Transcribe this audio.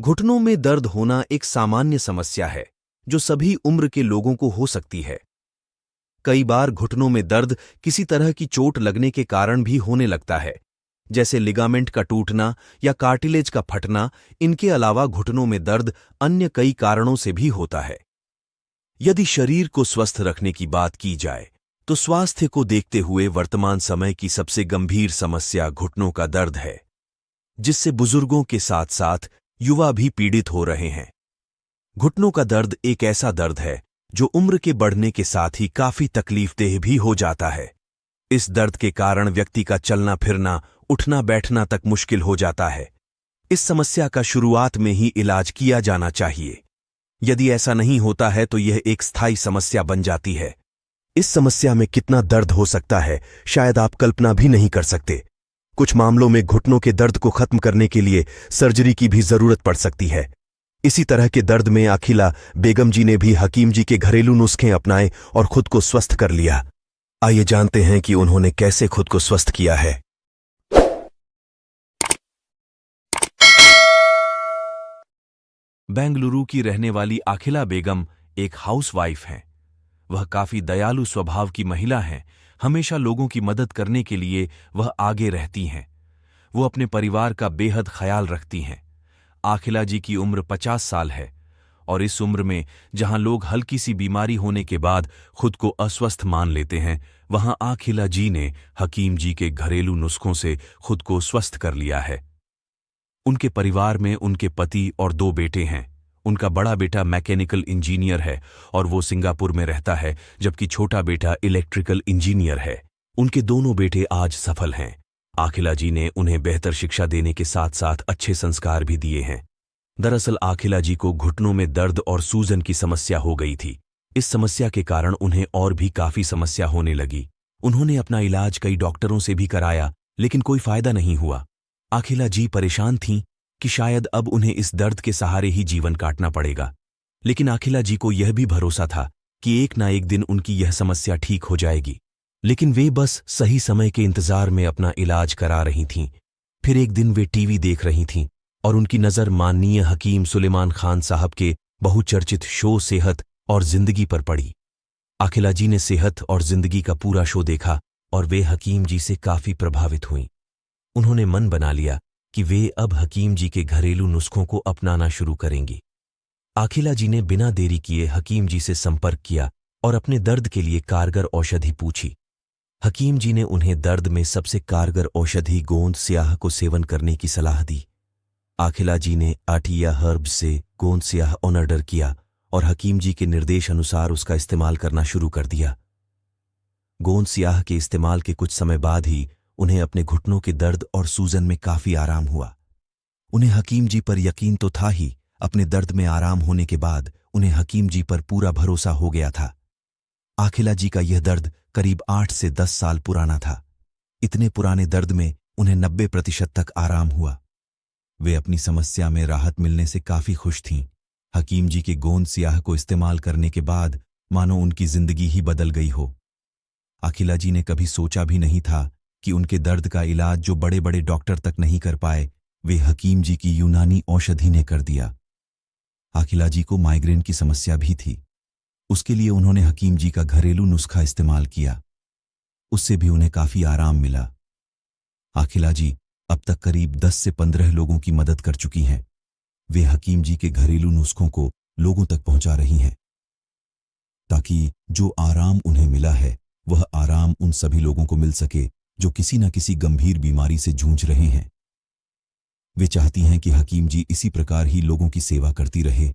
घुटनों में दर्द होना एक सामान्य समस्या है जो सभी उम्र के लोगों को हो सकती है। कई बार घुटनों में दर्द किसी तरह की चोट लगने के कारण भी होने लगता है, जैसे लिगामेंट का टूटना या कार्टिलेज का फटना। इनके अलावा घुटनों में दर्द अन्य कई कारणों से भी होता है। यदि शरीर को स्वस्थ रखने की बात की जाए तो स्वास्थ्य को देखते हुए वर्तमान समय की सबसे गंभीर समस्या घुटनों का दर्द है, जिससे बुजुर्गों के साथ साथ युवा भी पीड़ित हो रहे हैं। घुटनों का दर्द एक ऐसा दर्द है जो उम्र के बढ़ने के साथ ही काफी तकलीफदेह भी हो जाता है। इस दर्द के कारण व्यक्ति का चलना फिरना, उठना बैठना तक मुश्किल हो जाता है। इस समस्या का शुरुआत में ही इलाज किया जाना चाहिए। यदि ऐसा नहीं होता है तो यह एक स्थायी समस्या बन जाती है। इस समस्या में कितना दर्द हो सकता है, शायद आप कल्पना भी नहीं कर सकते। कुछ मामलों में घुटनों के दर्द को खत्म करने के लिए सर्जरी की भी जरूरत पड़ सकती है। इसी तरह के दर्द में आखिला बेगम जी ने भी हकीम जी के घरेलू नुस्खे अपनाए और खुद को स्वस्थ कर लिया। आइए जानते हैं कि उन्होंने कैसे खुद को स्वस्थ किया है। बेंगलुरु की रहने वाली आखिला बेगम एक हाउसवाइफ हैं। वह काफी दयालु स्वभाव की महिला हैं। हमेशा लोगों की मदद करने के लिए वह आगे रहती हैं। वो अपने परिवार का बेहद ख्याल रखती हैं। आखिला जी की उम्र 50 साल है और इस उम्र में जहां लोग हल्की सी बीमारी होने के बाद खुद को अस्वस्थ मान लेते हैं, वहां आखिला जी ने हकीम जी के घरेलू नुस्खों से खुद को स्वस्थ कर लिया है। उनके परिवार में उनके पति और 2 बेटे हैं। उनका बड़ा बेटा मैकेनिकल इंजीनियर है और वो सिंगापुर में रहता है, जबकि छोटा बेटा इलेक्ट्रिकल इंजीनियर है। उनके दोनों बेटे आज सफल हैं। आखिला जी ने उन्हें बेहतर शिक्षा देने के साथ साथ अच्छे संस्कार भी दिए हैं। दरअसल आखिला जी को घुटनों में दर्द और सूजन की समस्या हो गई थी। इस समस्या के कारण उन्हें और भी काफी समस्या होने लगी। उन्होंने अपना इलाज कई डॉक्टरों से भी कराया, लेकिन कोई फायदा नहीं हुआ। आखिला जी परेशान थीं कि शायद अब उन्हें इस दर्द के सहारे ही जीवन काटना पड़ेगा। लेकिन आखिला जी को यह भी भरोसा था कि एक ना एक दिन उनकी यह समस्या ठीक हो जाएगी। लेकिन वे बस सही समय के इंतजार में अपना इलाज करा रही थीं। फिर एक दिन वे टीवी देख रही थीं और उनकी नज़र माननीय हकीम सुलेमान खान साहब के बहुचर्चित शो सेहत और जिंदगी पर पड़ी। आखिला जी ने सेहत और जिंदगी का पूरा शो देखा और वे हकीम जी से काफी प्रभावित हुईं। उन्होंने मन बना लिया कि वे अब हकीम जी के घरेलू नुस्खों को अपनाना शुरू करेंगी। आखिला जी ने बिना देरी किए हकीम जी से संपर्क किया और अपने दर्द के लिए कारगर औषधि पूछी। हकीम जी ने उन्हें दर्द में सबसे कारगर औषधि गोंद स्याह को सेवन करने की सलाह दी। आखिला जी ने आटिया हर्ब से गोंद स्याह ऑर्डर किया और हकीम जी के निर्देश अनुसार उसका इस्तेमाल करना शुरू कर दिया। गोंद स्याह के इस्तेमाल के कुछ समय बाद ही उन्हें अपने घुटनों के दर्द और सूजन में काफी आराम हुआ। उन्हें हकीम जी पर यकीन तो था ही, अपने दर्द में आराम होने के बाद उन्हें हकीम जी पर पूरा भरोसा हो गया था। आखिला जी का यह दर्द करीब 8 से 10 साल पुराना था। इतने पुराने दर्द में उन्हें 90% तक आराम हुआ। वे अपनी समस्या में राहत मिलने से काफी खुश थीं। हकीम जी के गोंद स्याह को इस्तेमाल करने के बाद मानो उनकी जिंदगी ही बदल गई हो। आखिला जी ने कभी सोचा भी नहीं था कि उनके दर्द का इलाज जो बड़े बड़े डॉक्टर तक नहीं कर पाए, वे हकीम जी की यूनानी औषधि ने कर दिया। आखिला जी को माइग्रेन की समस्या भी थी। उसके लिए उन्होंने हकीम जी का घरेलू नुस्खा इस्तेमाल किया। उससे भी उन्हें काफी आराम मिला। आखिला जी अब तक करीब 10 से 15 लोगों की मदद कर चुकी हैं। वे हकीम जी के घरेलू नुस्खों को लोगों तक पहुंचा रही हैं, ताकि जो आराम उन्हें मिला है वह आराम उन सभी लोगों को मिल सके जो किसी न किसी गंभीर बीमारी से जूझ रहे हैं। वे चाहती हैं कि हकीम जी इसी प्रकार ही लोगों की सेवा करती रहे